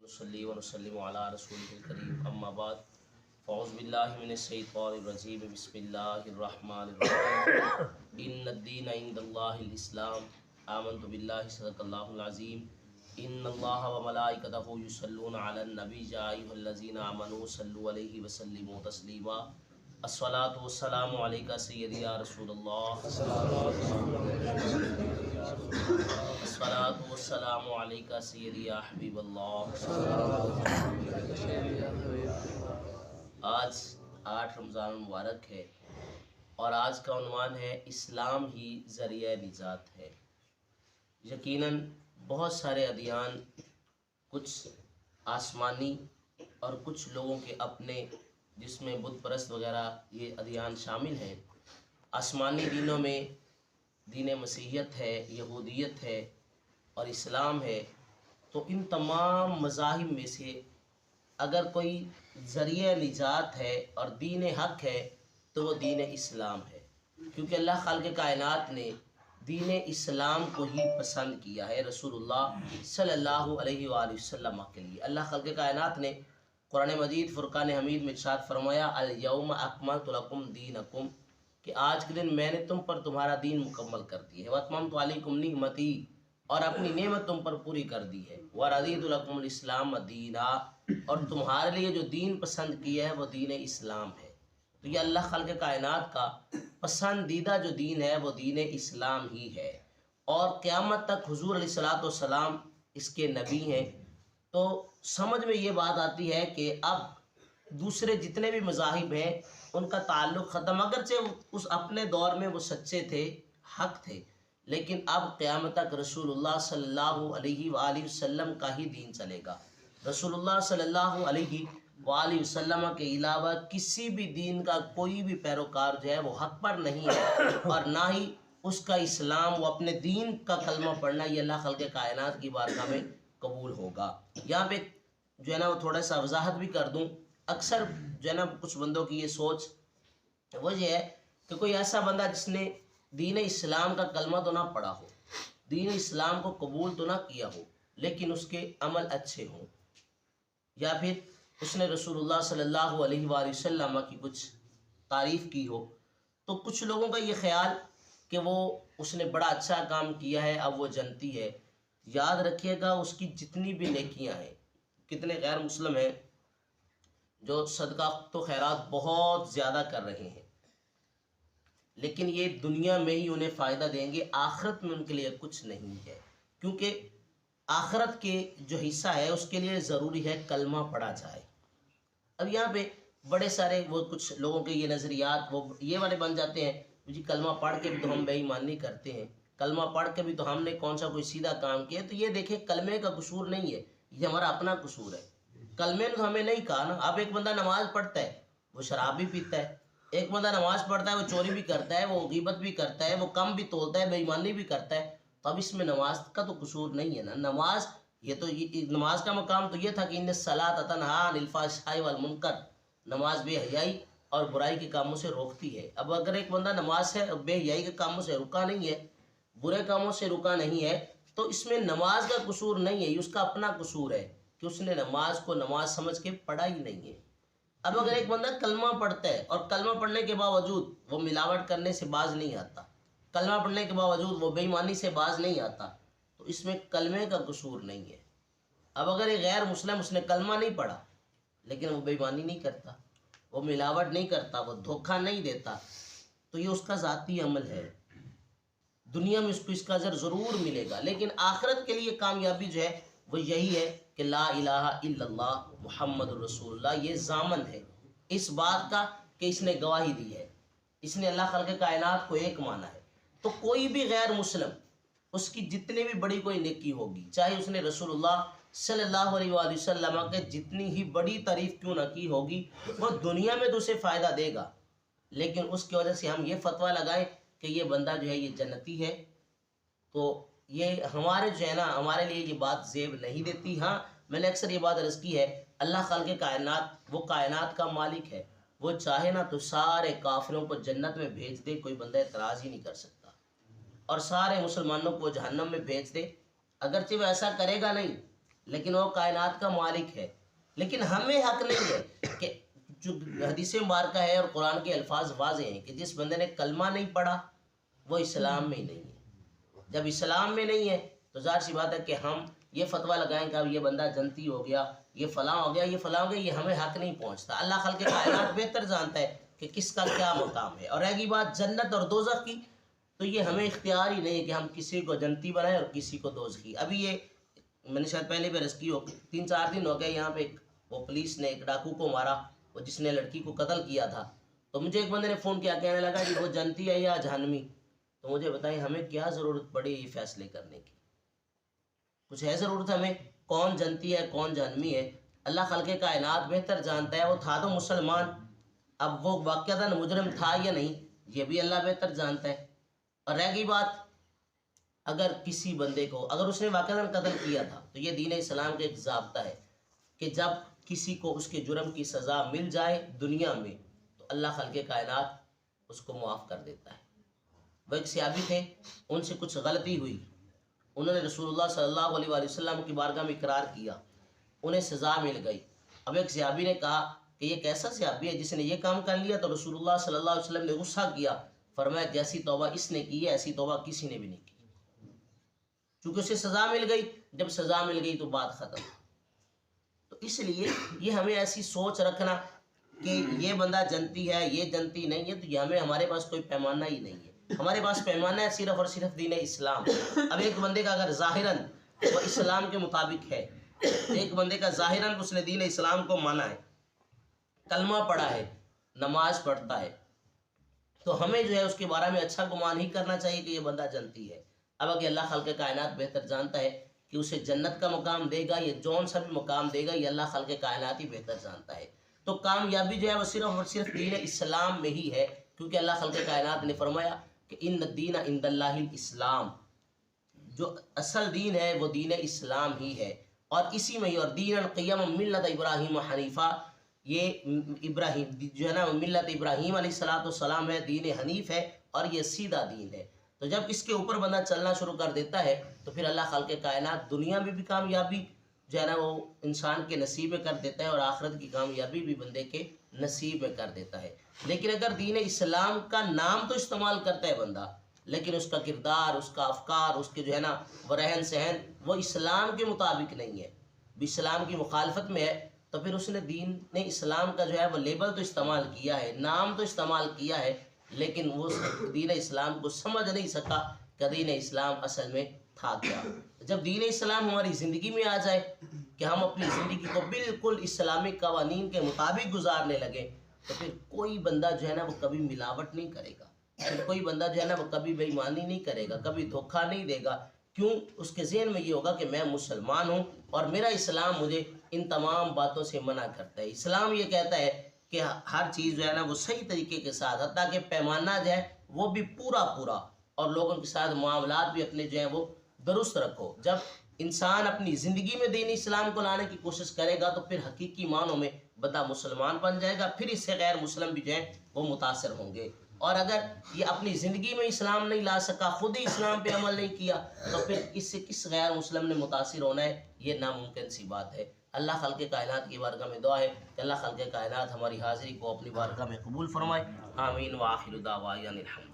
نصلی و نسلم علی رسول الکریم اما بعد فاعوذ باللہ من الشیطان الرجیم بسم اللہ الرحمن الرحیم ان الدین عند اللہ الاسلام آمنت باللہ صدق اللہ العظیم ان اللہ و ملائکتہ یصلون علی النبی یا ایھا الذین آمنوا صلوا علیہ وسلموا تسلیما الصلاۃ والسلام علیکہ سیدی یا رسول اللہ الصلاۃ والسلام علیکہ سیدی یا حبیب اللہ۔ آج 8 رمضان مبارک ہے اور آج کا عنوان ہے اسلام ہی ذریعہ نجات ہے۔ یقیناً بہت سارے ادیان کچھ آسمانی اور کچھ لوگوں کے اپنے جس میں بت پرست وغیرہ یہ ادیان شامل ہیں۔ آسمانی دینوں میں دین مسیحیت ہے، یہودیت ہے اور اسلام ہے، تو ان تمام مذاہب میں سے اگر کوئی ذریعہ نجات ہے اور دین حق ہے تو وہ دین اسلام ہے، کیونکہ اللہ خالق کائنات نے دین اسلام کو ہی پسند کیا ہے رسول اللہ صلی اللہ علیہ وآلہ وسلم کے لیے۔ اللہ خالق کائنات نے قرآن مجید فرقان حمید میں ارشاد فرمایا الیوم اکملت لکم دینکم، کہ آج کے دن میں نے تم پر تمہارا دین مکمل کر دی ہے، واتممت علیکم نعمتی، اور اپنی نعمت تم پر پوری کر دی ہے، ورضیت لکم الاسلام دینا، اور تمہارے لیے جو دین پسند کیا ہے وہ دین اسلام ہے۔ تو یہ اللہ خالق کائنات کا پسندیدہ جو دین ہے وہ دین اسلام ہی ہے، اور قیامت تک حضور علیہ الصلوۃ والسلام اس کے نبی ہیں۔ تو سمجھ میں یہ بات آتی ہے کہ اب دوسرے جتنے بھی مذاہب ہیں ان کا تعلق ختم، اگرچہ اس اپنے دور میں وہ سچے تھے، حق تھے، لیکن اب قیامت تک رسول اللہ صلی اللہ علیہ وآلہ وسلم کا ہی دین چلے گا۔ رسول اللہ صلی اللہ علیہ وآلہ وسلم کے علاوہ کسی بھی دین کا کوئی بھی پیروکار جو ہے وہ حق پر نہیں ہے، اور نہ ہی اس کا اسلام، وہ اپنے دین کا کلمہ پڑھنا یہ اللہ خالق کائنات کی بارگاہ میں قبول ہوگا۔ یہاں پہ جو ہے نا وہ تھوڑا سا وضاحت بھی کر دوں، اکثر جو ہے نا کچھ بندوں کی یہ سوچ وہ یہ ہے کہ کوئی ایسا بندہ جس نے دین اسلام کا کلمہ تو نہ پڑھا ہو، دین اسلام کو قبول تو نہ کیا ہو، لیکن اس کے عمل اچھے ہوں، یا پھر اس نے رسول اللہ صلی اللہ علیہ وآلہ وسلم کی کچھ تعریف کی ہو، تو کچھ لوگوں کا یہ خیال کہ وہ اس نے بڑا اچھا کام کیا ہے اب وہ جنتی ہے۔ یاد رکھیے گا اس کی جتنی بھی نیکیاں ہیں، کتنے غیر مسلم ہیں جو صدقہ و خیرات بہت زیادہ کر رہے ہیں، لیکن یہ دنیا میں ہی انہیں فائدہ دیں گے، آخرت میں ان کے لیے کچھ نہیں ہے، کیونکہ آخرت کے جو حصہ ہے اس کے لیے ضروری ہے کلمہ پڑھا جائے۔ اب یہاں پہ بڑے سارے وہ کچھ لوگوں کے یہ نظریات وہ یہ والے بن جاتے ہیں، جی کلمہ پڑھ کے بھی تو ہم بے ایمانی کرتے ہیں، کلمہ پڑھ کے بھی تو ہم نے کون سا کوئی سیدھا کام کیا، تو یہ دیکھیں کلمے کا قصور نہیں ہے، یہ ہمارا اپنا قصور ہے۔ کلمے نے تو ہمیں نہیں کہا نا۔ اب ایک بندہ نماز پڑھتا ہے وہ شراب بھی پیتا ہے، ایک بندہ نماز پڑھتا ہے وہ چوری بھی کرتا ہے، وہ غیبت بھی کرتا ہے، وہ کم بھی تولتا ہے، بے ایمانی بھی کرتا ہے، تو اب اس میں نماز کا تو قصور نہیں ہے نا۔ نماز نماز کا مقام تو یہ تھا کہ ان الصلاۃ تنہی عن الفحشاء والمنکر، نماز بے حیائی اور برائی کے کاموں سے روکتی ہے۔ اب اگر ایک بندہ نماز سے بے حیائی کے کاموں سے رکا نہیں ہے، برے کاموں سے رکا نہیں ہے، تو اس میں نماز کا قصور نہیں ہے، یہ اس کا اپنا قصور ہے کہ اس نے نماز کو نماز سمجھ کے پڑھا ہی نہیں ہے۔ اب اگر ایک بندہ کلمہ پڑھتا ہے اور کلمہ پڑھنے کے باوجود وہ ملاوٹ کرنے سے باز نہیں آتا، کلمہ پڑھنے کے باوجود وہ بے ایمانی سے باز نہیں آتا، تو اس میں کلمے کا قصور نہیں ہے۔ اب اگر ایک غیر مسلم اس نے کلمہ نہیں پڑھا لیکن وہ بے ایمانی نہیں کرتا، وہ ملاوٹ نہیں کرتا، وہ دھوکہ نہیں دیتا، تو یہ اس کا ذاتی عمل ہے، دنیا میں اس کو اس کا اجر ضرور ملے گا، لیکن آخرت کے لیے کامیابی جو ہے وہ یہی ہے کہ لا الہ الا اللہ محمد رسول اللہ، یہ ضامن ہے اس بات کا کہ اس نے گواہی دی ہے، اس نے اللہ خالق کائنات کو ایک مانا ہے۔ تو کوئی بھی غیر مسلم اس کی جتنی بھی بڑی کوئی نیکی ہوگی، چاہے اس نے رسول اللہ صلی اللہ علیہ وآلہ وسلم کے جتنی ہی بڑی تعریف کیوں نہ کی ہوگی، وہ دنیا میں تو اسے فائدہ دے گا، لیکن اس کی وجہ سے ہم یہ فتویٰ لگائیں کہ یہ بندہ جو ہے یہ جنتی ہے، تو یہ ہمارے جو ہے نا ہمارے لیے یہ بات زیب نہیں دیتی۔ ہاں میں نے اکثر یہ بات عرض کی ہے، اللہ خالق کائنات وہ کائنات کا مالک ہے، وہ چاہے نا تو سارے کافروں کو جنت میں بھیج دے، کوئی بندہ اعتراض ہی نہیں کر سکتا، اور سارے مسلمانوں کو جہنم میں بھیج دے، اگرچہ وہ ایسا کرے گا نہیں، لیکن وہ کائنات کا مالک ہے. لیکن ہمیں حق نہیں ہے کہ جو حدیث مبارکہ ہے اور قرآن کے الفاظ واضح ہیں کہ جس بندے نے کلمہ نہیں پڑھا وہ اسلام میں ہی نہیں ہے. جب اسلام میں نہیں ہے تو ظاہر سی بات ہے کہ ہم یہ فتویٰ لگائیں کہ اب یہ بندہ جنتی ہو گیا، یہ فلاں ہو گیا، یہ فلاں ہو گیا، یہ ہمیں حق نہیں پہنچتا. اللہ خالق کائنات بہتر جانتا ہے کہ کس کا کیا مقام ہے. اور رہ گئی بات جنت اور دوزخ کی، تو یہ ہمیں اختیار ہی نہیں ہے کہ ہم کسی کو جنتی بنائیں اور کسی کو دوزخی. ابھی یہ میں نے شاید پہلے بھی عرض کی ہو، 3-4 دن ہو گئے یہاں پہ وہ پولیس نے ایک ڈاکو کو مارا، وہ جس نے لڑکی کو قتل کیا تھا. تو مجھے ایک بندے نے فون کیا، کہنے لگا کہ وہ جنتی ہے یا جہنمی. تو مجھے بتائیں ہمیں کیا ضرورت پڑی یہ فیصلے کرنے کی؟ کچھ ہے ضرورت ہمیں کون جنتی ہے کون جہنمی ہے؟ اللہ خالق کائنات بہتر جانتا ہے. وہ تھا تو مسلمان، اب وہ واقعتاً مجرم تھا یا نہیں یہ بھی اللہ بہتر جانتا ہے. اور رہ گئی بات اگر کسی بندے کو اگر اس نے واقعتاً قتل کیا تھا تو یہ دین اسلام کا ایک ضابطہ ہے کہ جب کسی کو اس کے جرم کی سزا مل جائے دنیا میں تو اللہ خالق کائنات اس کو معاف کر دیتا ہے. وہ ایک صحابی تھے، ان سے کچھ غلطی ہوئی، انہوں نے رسول اللہ صلی اللہ علیہ وآلہ وسلم کی بارگاہ میں اقرار کیا، انہیں سزا مل گئی. اب ایک صحابی نے کہا کہ یہ کیسا صحابی ہے جس نے یہ کام کر لیا؟ تو رسول اللہ صلی اللہ علیہ وسلم نے غصہ کیا، فرمایا جیسی توبہ اس نے کی ہے ایسی توبہ کسی نے بھی نہیں کی. چونکہ اسے سزا مل گئی، جب سزا مل گئی تو بات ختم. تو اس لیے یہ ہمیں ایسی سوچ رکھنا کہ یہ بندہ جنتی ہے یہ جنتی نہیں ہے، تو یہ ہمارے پاس کوئی پیمانہ ہی نہیں ہے. ہمارے پاس پیمانہ ہے صرف اور صرف دین اسلام. اب ایک بندے کا اگر ظاہراً وہ اسلام کے مطابق ہے، ایک بندے کا ظاہراً اس نے دین اسلام کو مانا ہے، کلمہ پڑھا ہے، نماز پڑھتا ہے، تو ہمیں جو ہے اس کے بارے میں اچھا گمان ہی کرنا چاہیے کہ یہ بندہ جنتی ہے. اب اگر اللہ خالق کائنات بہتر جانتا ہے کہ اسے جنت کا مقام دے گا یا جون سا بھی مقام دے گا، یہ اللہ خالق کائنات ہی بہتر جانتا ہے. تو کامیابی جو ہے وہ صرف اور صرف دین اسلام میں ہی ہے، کیونکہ اللہ خالق کائنات نے فرمایا کہ ان الدین عند اللہ الاسلام، جو اصل دین ہے وہ دین اسلام ہی ہے. اور اسی میں ہی اور دین القیم ملت ابراہیم حنیفہ، یہ ابراہیم جو ہے نا ملت ابراہیم علیہ السلام ہے، دین حنیف ہے اور یہ سیدھا دین ہے. تو جب اس کے اوپر بندہ چلنا شروع کر دیتا ہے تو پھر اللہ خالق کائنات دنیا میں بھی کامیابی جو ہے نا وہ انسان کے نصیب میں کر دیتا ہے اور آخرت کی کامیابی بھی بندے کے نصیب میں کر دیتا ہے. لیکن اگر دین اسلام کا نام تو استعمال کرتا ہے بندہ، لیکن اس کا کردار، اس کا افکار، اس کے جو ہے نا وہ رہن سہن وہ اسلام کے مطابق نہیں ہے، اسلام کی مخالفت میں ہے، تو پھر اس نے دین اسلام کا جو ہے وہ لیبل تو استعمال کیا ہے، نام تو استعمال کیا ہے، لیکن وہ دین اسلام کو سمجھ نہیں سکا کہ دین اسلام اصل میں تھا کیا. جب دین اسلام ہماری زندگی میں آ جائے کہ ہم اپنی زندگی کو بالکل اسلامی قوانین کے مطابق گزارنے لگے تو پھر کوئی بندہ جو ہے نا وہ کبھی ملاوٹ نہیں کرے گا، پھر کوئی بندہ جو ہے نا وہ کبھی بے ایمانی نہیں کرے گا، کبھی دھوکہ نہیں دے گا. کیوں؟ اس کے ذہن میں یہ ہوگا کہ میں مسلمان ہوں اور میرا اسلام مجھے ان تمام باتوں سے منع کرتا ہے. اسلام یہ کہتا ہے کہ ہر چیز جو ہے نا وہ صحیح طریقے کے ساتھ، حتیٰ کہ پیمانہ جو ہے وہ بھی پورا اور لوگوں کے ساتھ معاملات بھی اپنے جو ہیں وہ درست رکھو. جب انسان اپنی زندگی میں دین اسلام کو لانے کی کوشش کرے گا تو پھر حقیقی معنوں میں بندہ مسلمان بن جائے گا، پھر اس سے غیر مسلم بھی جو ہیں وہ متاثر ہوں گے. اور اگر یہ اپنی زندگی میں اسلام نہیں لا سکا، خود ہی اسلام پہ عمل نہیں کیا، تو پھر اس سے کس غیر مسلم نے متاثر ہونا ہے؟ یہ ناممکن سی بات ہے. اللہ خالق کائنات کی بارگاہ میں دعا ہے کہ اللہ خالق کائنات ہماری حاضری کو اپنی بارگاہ میں قبول فرمائے. آمین. وآخر دعوانا الحمد.